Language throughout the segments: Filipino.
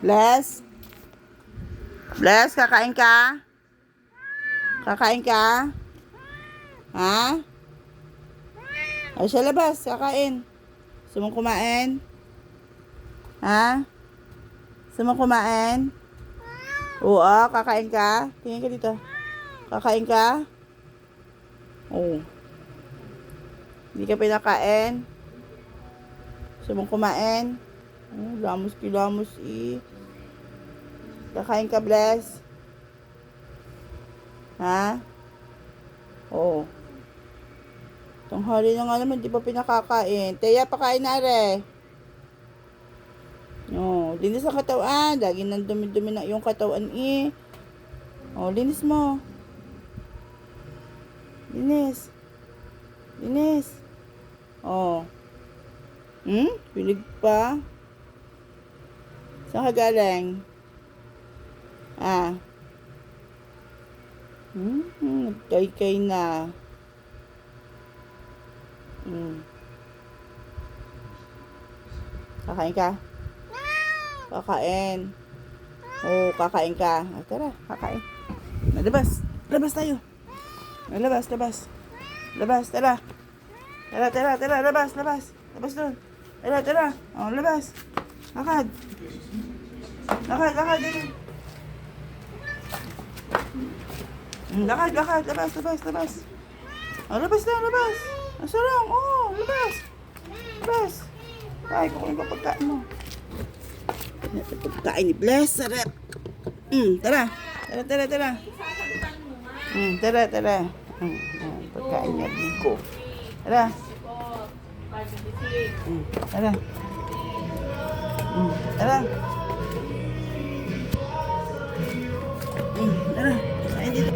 Bless? Bless, kakain ka? Kakain ka? Ha? Ay, sa labas, kakain. Gusto mong kumain? Ha? Gusto mong kumain? Oo, kakain ka? Tingin ka dito. Kakain ka? Oo. Hindi ka pinakain? Gusto mong kumain? Oh, lamos kilamos eh. Kakain ka, Bless? Ha? Oo. Tanghali na nga naman, di pa pinakakain. Teya, pakain na re. Oh, linis ang katawan. Lagi nang dumi-dumi na yung katawan eh. Oh, linis mo. Linis. Linis. Oh. Pilig pa. Saan ka galing? Ah. Nagkay-kay na. Kakain ka? Kakain. Oo, kakain ka. Ah, tara, kakain. Labas. Labas tayo. Labas, labas. Labas, tara. Tara, labas, labas. Labas doon. Tara. Oh, labas. Lakad. Lakad. Lakad. Labas. Oh, labas na, labas. Asarang, oh, labas. Labas. Ay, kukunin ko pagkain mo. Pagkain ni Bless, sarap. Tara. Tara. Tara. Pagkain niya, Biko. Tara. Tara. Tara. Tara. Kain dito.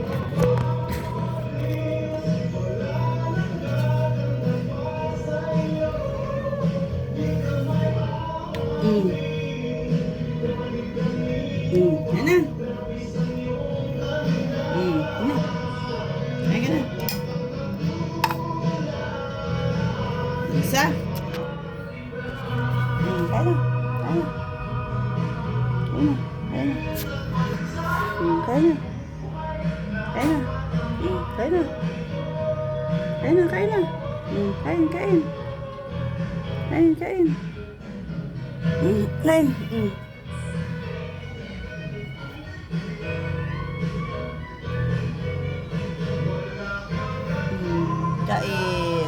Kain na. Kain ka na. Isa. Kain na. Kain. Kain.